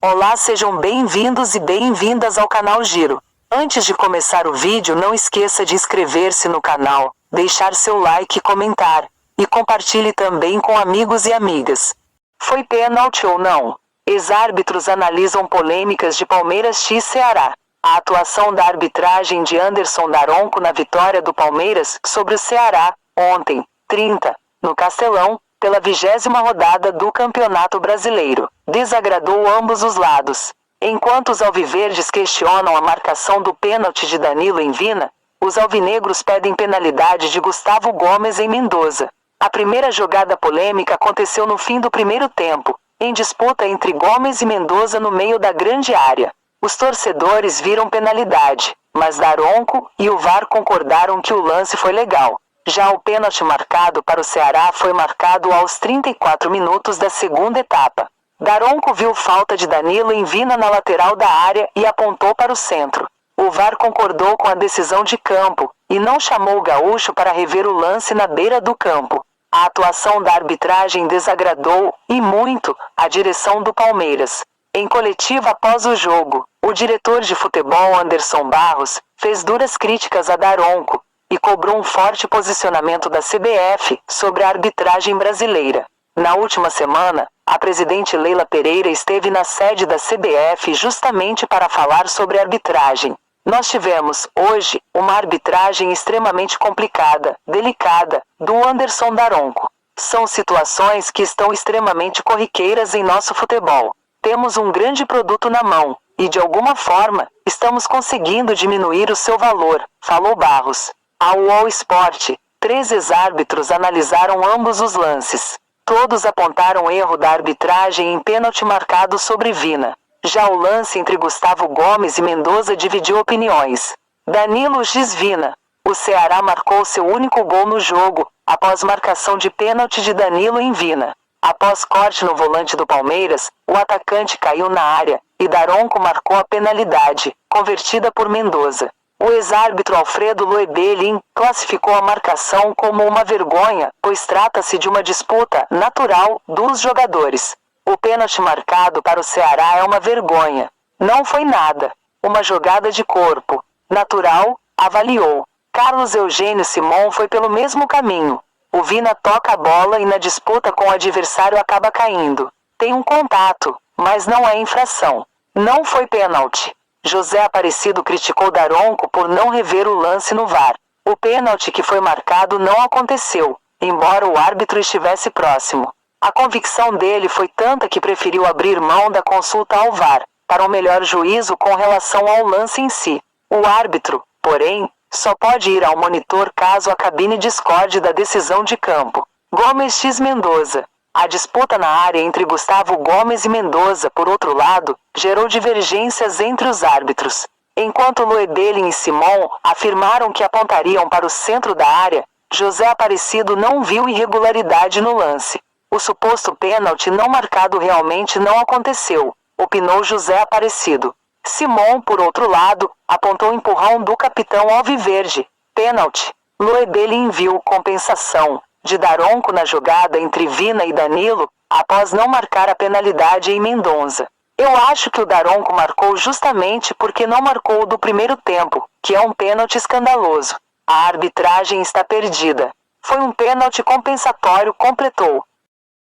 Olá, sejam bem-vindos e bem-vindas ao canal Giro. Antes de começar o vídeo, não esqueça de inscrever-se no canal, deixar seu like e comentar, e compartilhe também com amigos e amigas. Foi pênalti ou não? Ex-árbitros analisam polêmicas de Palmeiras x Ceará. A atuação da arbitragem de Anderson Daronco na vitória do Palmeiras sobre o Ceará, ontem, 30, no Castelão, pela 20ª rodada do Campeonato Brasileiro, desagradou ambos os lados. Enquanto os alviverdes questionam a marcação do pênalti de Danilo em Vina, os alvinegros pedem penalidade de Gustavo Gomes em Mendoza. A primeira jogada polêmica aconteceu no fim do primeiro tempo, em disputa entre Gomes e Mendoza no meio da grande área. Os torcedores viram penalidade, mas Daronco e o VAR concordaram que o lance foi legal. Já o pênalti marcado para o Ceará foi marcado aos 34 minutos da segunda etapa. Daronco viu falta de Danilo em Vina na lateral da área e apontou para o centro. O VAR concordou com a decisão de campo, e não chamou o gaúcho para rever o lance na beira do campo. A atuação da arbitragem desagradou, e muito, a direção do Palmeiras. Em coletiva após o jogo, o diretor de futebol Anderson Barros fez duras críticas a Daronco e cobrou um forte posicionamento da CBF sobre a arbitragem brasileira. Na última semana, a presidente Leila Pereira esteve na sede da CBF justamente para falar sobre a arbitragem. Nós tivemos, hoje, uma arbitragem extremamente complicada, delicada, do Anderson Daronco. São situações que estão extremamente corriqueiras em nosso futebol. Temos um grande produto na mão, e de alguma forma, estamos conseguindo diminuir o seu valor, falou Barros. Ao UOL Sport, 3 ex-árbitros analisaram ambos os lances. Todos apontaram erro da arbitragem em pênalti marcado sobre Vina. Já o lance entre Gustavo Gomes e Mendoza dividiu opiniões. Danilo x Vina. O Ceará marcou seu único gol no jogo, após marcação de pênalti de Danilo em Vina. Após corte no volante do Palmeiras, o atacante caiu na área, e Daronco marcou a penalidade, convertida por Mendoza. O ex-árbitro Alfredo Loebelin classificou a marcação como uma vergonha, pois trata-se de uma disputa natural dos jogadores. O pênalti marcado para o Ceará é uma vergonha. Não foi nada. Uma jogada de corpo. Natural, avaliou. Carlos Eugênio Simon foi pelo mesmo caminho. O Vina toca a bola e na disputa com o adversário acaba caindo. Tem um contato, mas não é infração. Não foi pênalti. José Aparecido criticou Daronco por não rever o lance no VAR. O pênalti que foi marcado não aconteceu, embora o árbitro estivesse próximo. A convicção dele foi tanta que preferiu abrir mão da consulta ao VAR, para um melhor juízo com relação ao lance em si. O árbitro, porém, só pode ir ao monitor caso a cabine discorde da decisão de campo. Gomes x Mendoza. A disputa na área entre Gustavo Gomes e Mendoza, por outro lado, gerou divergências entre os árbitros. Enquanto Loebelin e Simon afirmaram que apontariam para o centro da área, José Aparecido não viu irregularidade no lance. O suposto pênalti não marcado realmente não aconteceu, opinou José Aparecido. Simon, por outro lado, apontou o empurrão do capitão alviverde. Pênalti. Loebelin viu compensação de Daronco na jogada entre Vina e Danilo, após não marcar a penalidade em Mendoza. Eu acho que o Daronco marcou justamente porque não marcou o do primeiro tempo, que é um pênalti escandaloso. A arbitragem está perdida. Foi um pênalti compensatório, completou.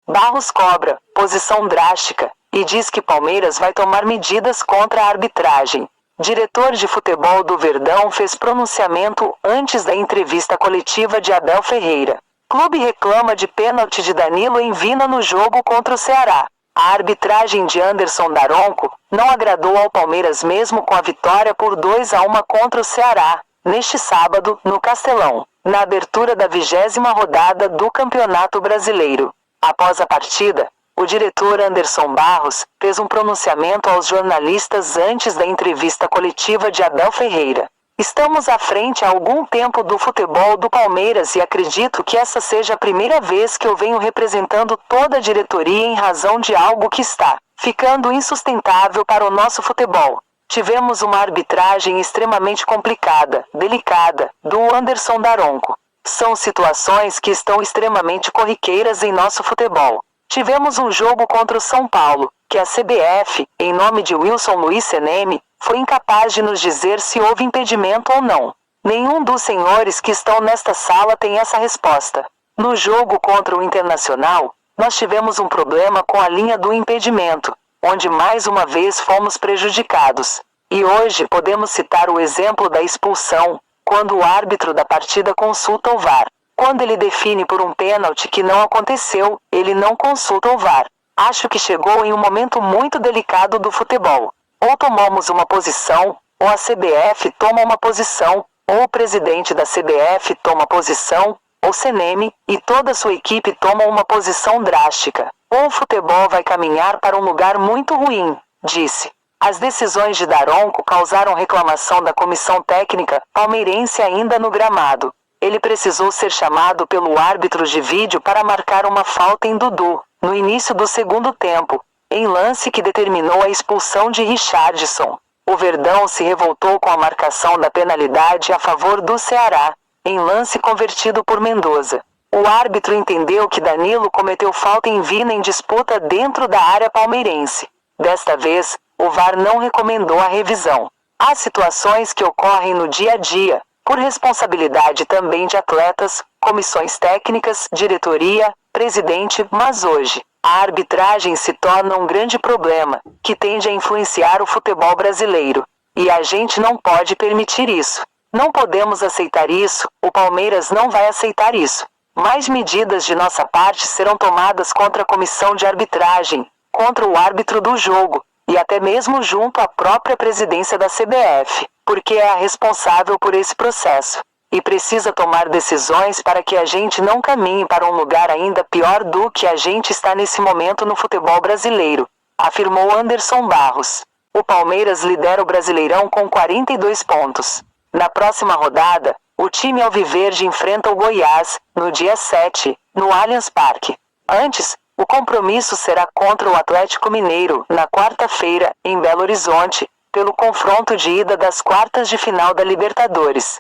Barros cobra, posição drástica, e diz que Palmeiras vai tomar medidas contra a arbitragem. Diretor de futebol do Verdão fez pronunciamento antes da entrevista coletiva de Abel Ferreira. Clube reclama de pênalti de Danilo em Vina no jogo contra o Ceará. A arbitragem de Anderson Daronco não agradou ao Palmeiras mesmo com a vitória por 2-1 contra o Ceará, neste sábado, no Castelão, na abertura da 20ª rodada do Campeonato Brasileiro. Após a partida, o diretor Anderson Barros fez um pronunciamento aos jornalistas antes da entrevista coletiva de Abel Ferreira. Estamos à frente há algum tempo do futebol do Palmeiras e acredito que essa seja a primeira vez que eu venho representando toda a diretoria em razão de algo que está ficando insustentável para o nosso futebol. Tivemos uma arbitragem extremamente complicada, delicada, do Anderson Daronco. São situações que estão extremamente corriqueiras em nosso futebol. Tivemos um jogo contra o São Paulo, que a CBF, em nome de Wilson Luiz Seneme, foi incapaz de nos dizer se houve impedimento ou não. Nenhum dos senhores que estão nesta sala tem essa resposta. No jogo contra o Internacional, nós tivemos um problema com a linha do impedimento, onde mais uma vez fomos prejudicados. E hoje podemos citar o exemplo da expulsão, quando o árbitro da partida consulta o VAR. Quando ele define por um pênalti que não aconteceu, ele não consulta o VAR. Acho que chegou em um momento muito delicado do futebol. Ou tomamos uma posição, ou a CBF toma uma posição, ou o presidente da CBF toma posição, ou Seneme, e toda sua equipe toma uma posição drástica. Ou o futebol vai caminhar para um lugar muito ruim, disse. As decisões de Daronco causaram reclamação da comissão técnica palmeirense ainda no gramado. Ele precisou ser chamado pelo árbitro de vídeo para marcar uma falta em Dudu, no início do segundo tempo, em lance que determinou a expulsão de Richarlison. O Verdão se revoltou com a marcação da penalidade a favor do Ceará, em lance convertido por Mendoza. O árbitro entendeu que Danilo cometeu falta em Vina em disputa dentro da área palmeirense. Desta vez, o VAR não recomendou a revisão. Há situações que ocorrem no dia a dia, por responsabilidade também de atletas, comissões técnicas, diretoria, presidente, mas hoje, a arbitragem se torna um grande problema, que tende a influenciar o futebol brasileiro. E a gente não pode permitir isso. Não podemos aceitar isso, o Palmeiras não vai aceitar isso. Mais medidas de nossa parte serão tomadas contra a comissão de arbitragem, contra o árbitro do jogo, e até mesmo junto à própria presidência da CBF, porque é a responsável por esse processo. E precisa tomar decisões para que a gente não caminhe para um lugar ainda pior do que a gente está nesse momento no futebol brasileiro, afirmou Anderson Barros. O Palmeiras lidera o Brasileirão com 42 pontos. Na próxima rodada, o time alviverde enfrenta o Goiás, no dia 7, no Allianz Parque. Antes, o compromisso será contra o Atlético Mineiro, na quarta-feira, em Belo Horizonte, pelo confronto de ida das quartas de final da Libertadores.